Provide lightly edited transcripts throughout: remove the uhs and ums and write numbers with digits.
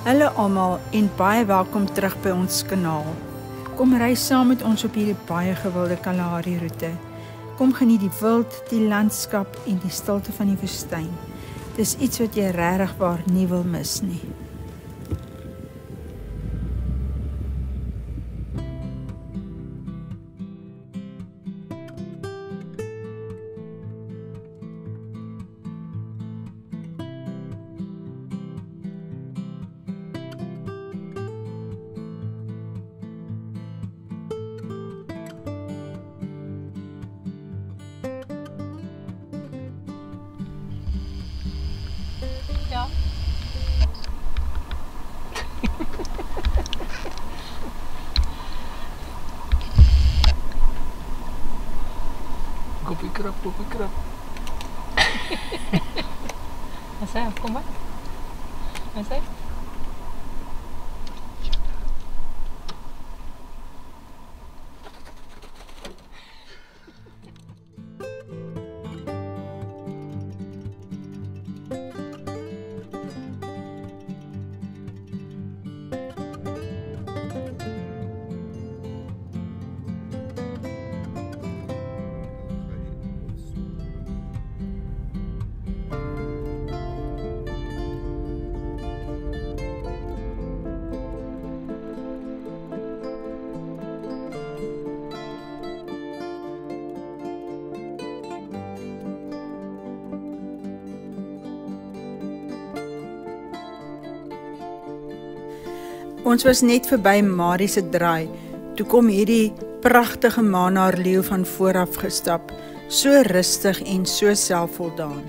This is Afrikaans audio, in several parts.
Hallo almal en baie welkom terug by ons kanaal. Kom ry saam met ons op hierdie baie gewilde Kalahari roete. Kom geniet die wild, die landskap en die stilte van die woestyn. Dis iets wat jy regtig waar nie wil mis nie. Ja. Koppie krap. Wat sê, kom maar. Wat sê? Ons was net verby Marie se draai. Toe kom hierdie pragtige Manaar leeu van vooraf gestap, so rustig en so selfvoldaan.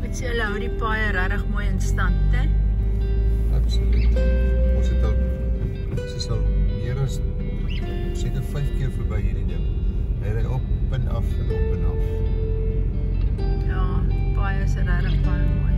Ek sê hulle hou die paaie regtig mooi in stand, hè? Absoluut. Ons is al meer as seker 5 keer verby hierdie ding. Hy ry op en af en op en af. Ja, die paaie is regtig baie mooi.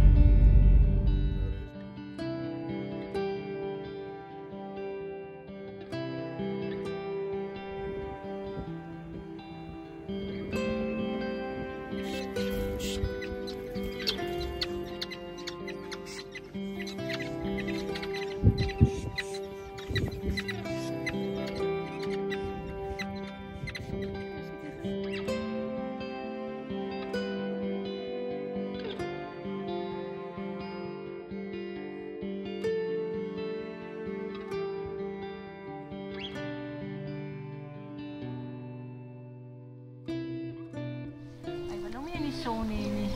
Son hier nie.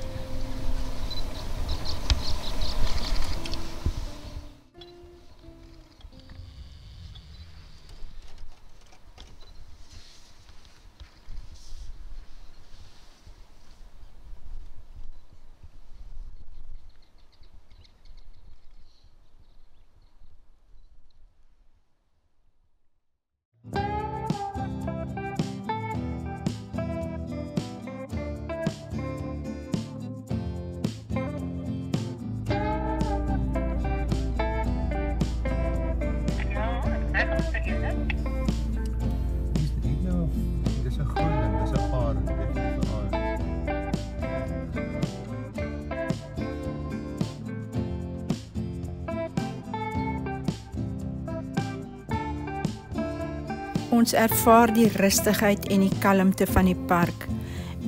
Ons ervaar die rustigheid en die kalmte van die park.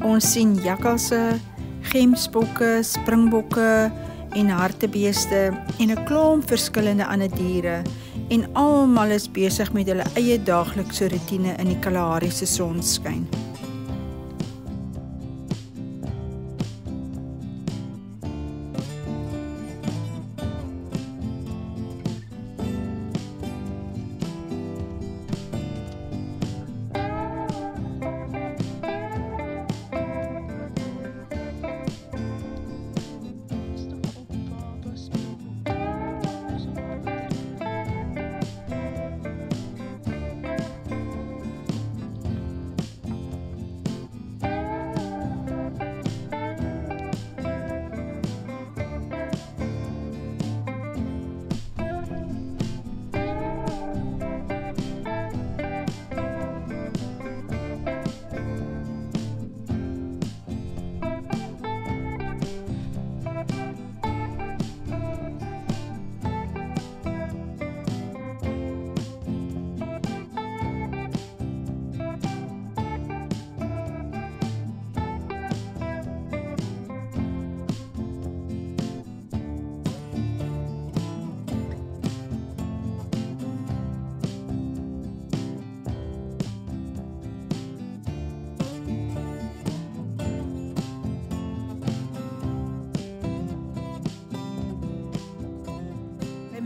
Ons sien jakkalse, gemsbokke, springbokke en hartebeeste en 'n klomp verskillende ander diere en almal is besig met hulle eie daaglikse roetine in die Kalahari se sonskyn.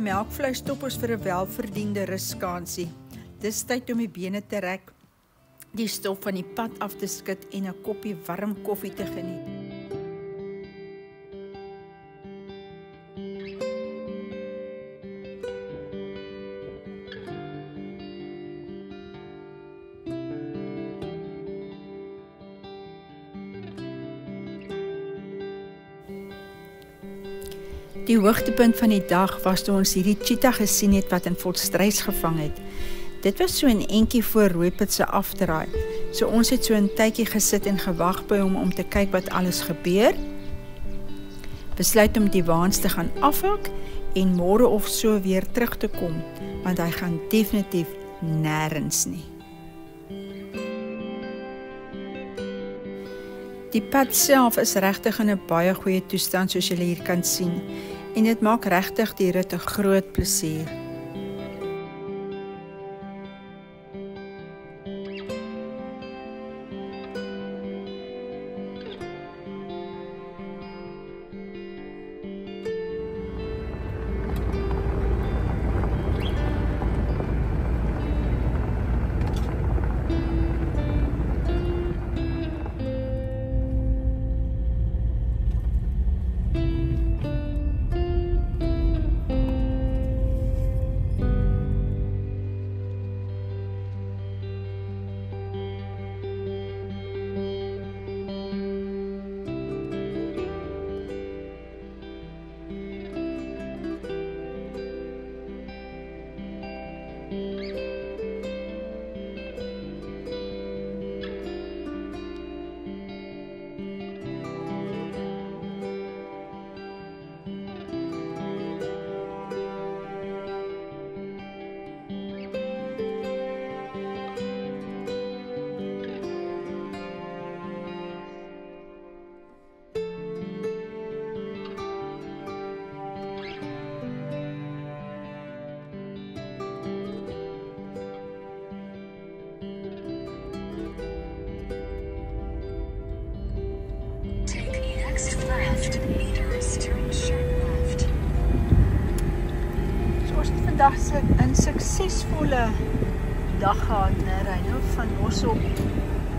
Melkvleis stop ons vir 'n welverdiende ruskansie. Dis tyd om die bene te rek, die stof van die pad af te skud en 'n koppie warm koffie te geniet. Die hoogtepunt van die dag was toe ons hierdie cheetah gesien het wat in Volstruis gevang het. Dit was so 'n entjie voor Rooiput se afdraai. So ons het so 'n tydjie gesit en gewag by hom om te kyk wat alles gebeur. Besluit om die waans te gaan afhak en môre of so weer terug te kom, want hy gaan definitief nêrens nie. Die pad self is regtig in 'n baie goeie toestand soos julle hier kan sien. En dit maak regtig die rit 'n groot plesier. Vandag se 'n suksesvolle dag gehad, né, Reino, van Mossop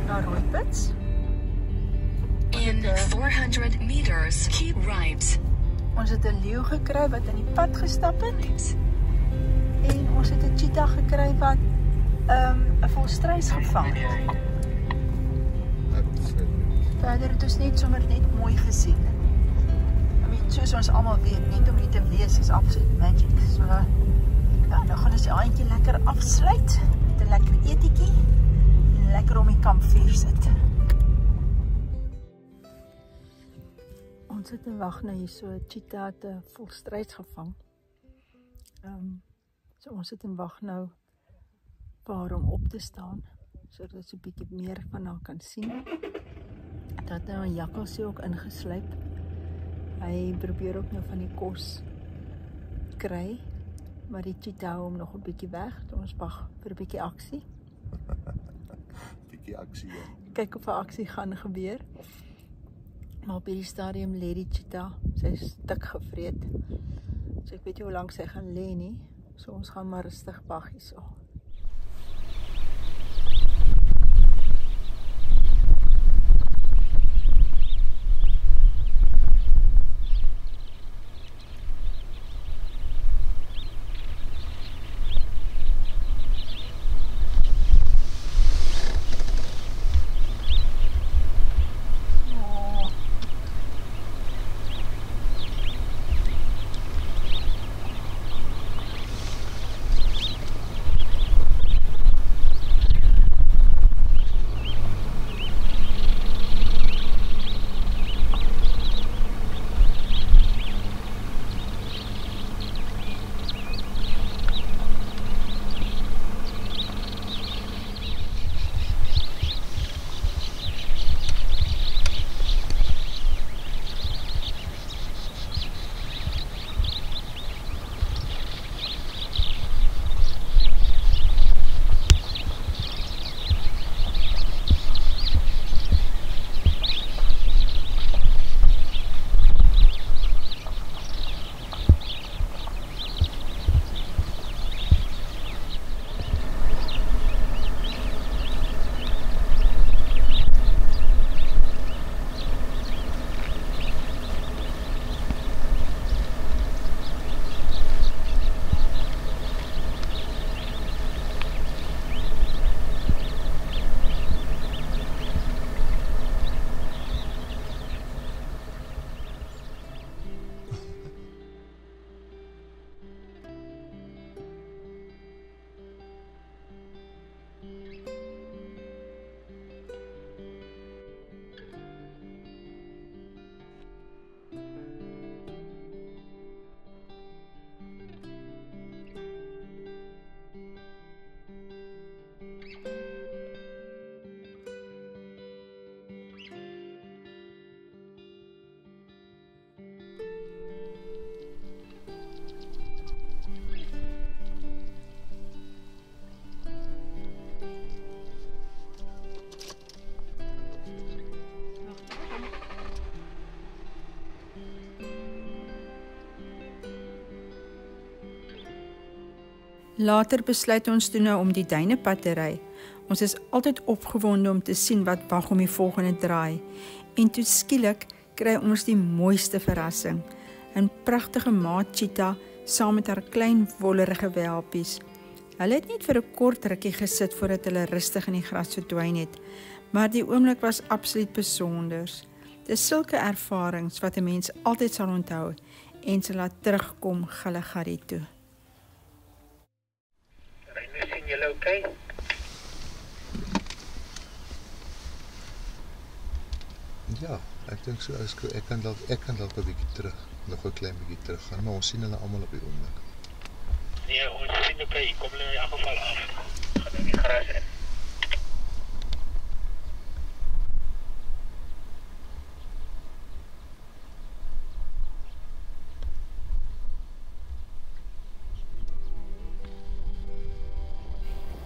na Rooiput. In 400 meters, keep right. Ons het 'n leeu gekry wat in die pad gestap het. En ons het 'n cheetah gekry wat 'n volstruis gevang het. Verder het ons net sommer net mooi gesien. Soos ons almal weet, net om hier te wees is absoluut magic. So ja, nou gaan ons die aandjie lekker afsluit met 'n lekker etjie en lekker om die kampvuur sit. Ons het 'n wag na hier so 'n cheetah te volstruis gevang. So ons het in wag nou paar om op te staan, sodat sy 'n bietjie meer van haar kan sien. Dat nou 'n jakkalsie ook ingesluip. Hy probeer ook nou van die kos kry, maar die cheetah hou hom nog 'n bietjie weg. Ons wag vir 'n bietjie aksie. Bietjie aksie, ja. Kyk of 'n aksie gaan gebeur. Maar op hierdie stadium lê die cheetah, sy is dik gevreet. So ek weet nie hoe lank sy gaan lê nie. So ons gaan maar rustig wag hierso. Later besluit ons toe nou om die duinepad te ry. Ons is altyd opgewonde om te sien wat wag om die volgende draai. En toe skielik kry ons die mooiste verrassing. 'n Pragtige maat cheetah saam met haar klein wollerige welpies. Hulle het net vir 'n kort rukkie gesit voordat hulle rustig in die gras verdwyn het, maar die oomblik was absoluut besonders. Dis sulke ervarings wat 'n mens altyd sal onthou en sal laat terugkom Gulligarrie toe. Sien julle okay? Ja, ek dink so ek kan dalk 'n bietjie terug, nog 'n klein bietjie terug gaan, maar ons sien hulle almal op die oomblik. Nee, ons sien okay, kom hulle in elk geval af. Gaan in die gras in.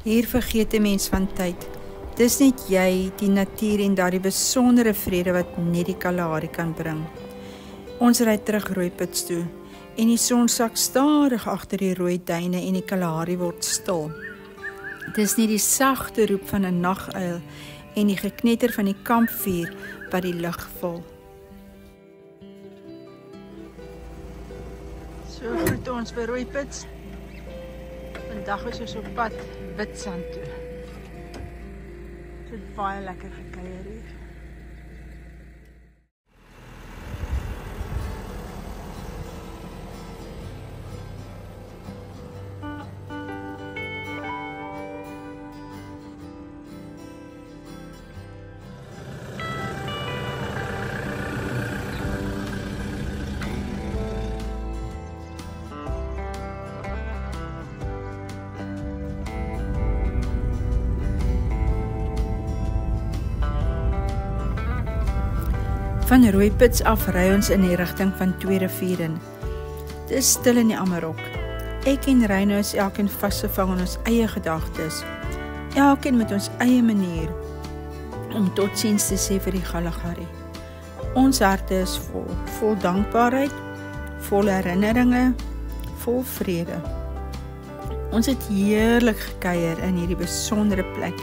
Hier vergeet 'n mens van tyd. Dis net jy, die natuur en daardie besondere vrede wat net die Kalahari kan bring. Ons ry terug Rooipits toe en die son sak stadig agter die rooi duine en die Kalahari word stil. Dis net die sagte roep van 'n naguil en die geknetter van die kampvuur wat die lug vul. So groet ons by Rooipits. Vandag is ons op pad Witstrand toe. Dit het baie lekker gekuier hier. Van Rooipits af ry ons in die rigting van Twee Riviere. Dit is stil in die Amarok. Ek en Reino is elkeen vasgevang in ons eie gedagtes. Elkeen met ons eie manier om totsiens te sê vir die Kalahari. Ons harte is vol dankbaarheid, vol herinneringe, vol vrede. Ons het heerlik gekuier in hierdie besondere plek.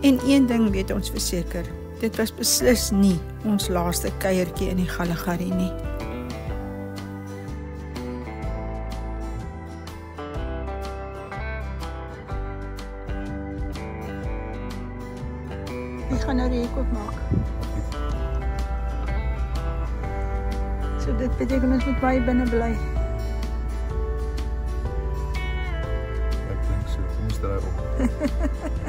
En een ding weet ons verseker, dit was beslis nie ons laaste kuiertjie in die Kalahari nie. Ek gaan nou die hek oopmaak. So dit beteken ons moet baie binne bly. Ek dink so, kom ons draai op.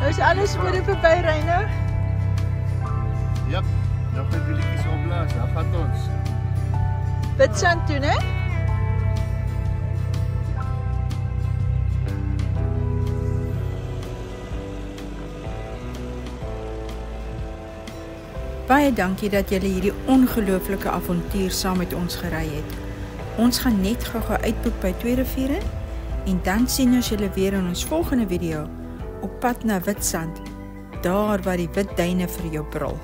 Nou is alles oor verby, Reino. Ja, nog net wielietjies opblaas, dan gaan ons. Witstrand toe, né? Baie dankie dat julle hierdie ongelooflike avontuur saam met ons gery het. Ons gaan net gou-gou uitboek by Twee Riviere en dan sien ons julle weer in ons volgende video op pad na Witstrand, daar waar die wit duine vir jou brul.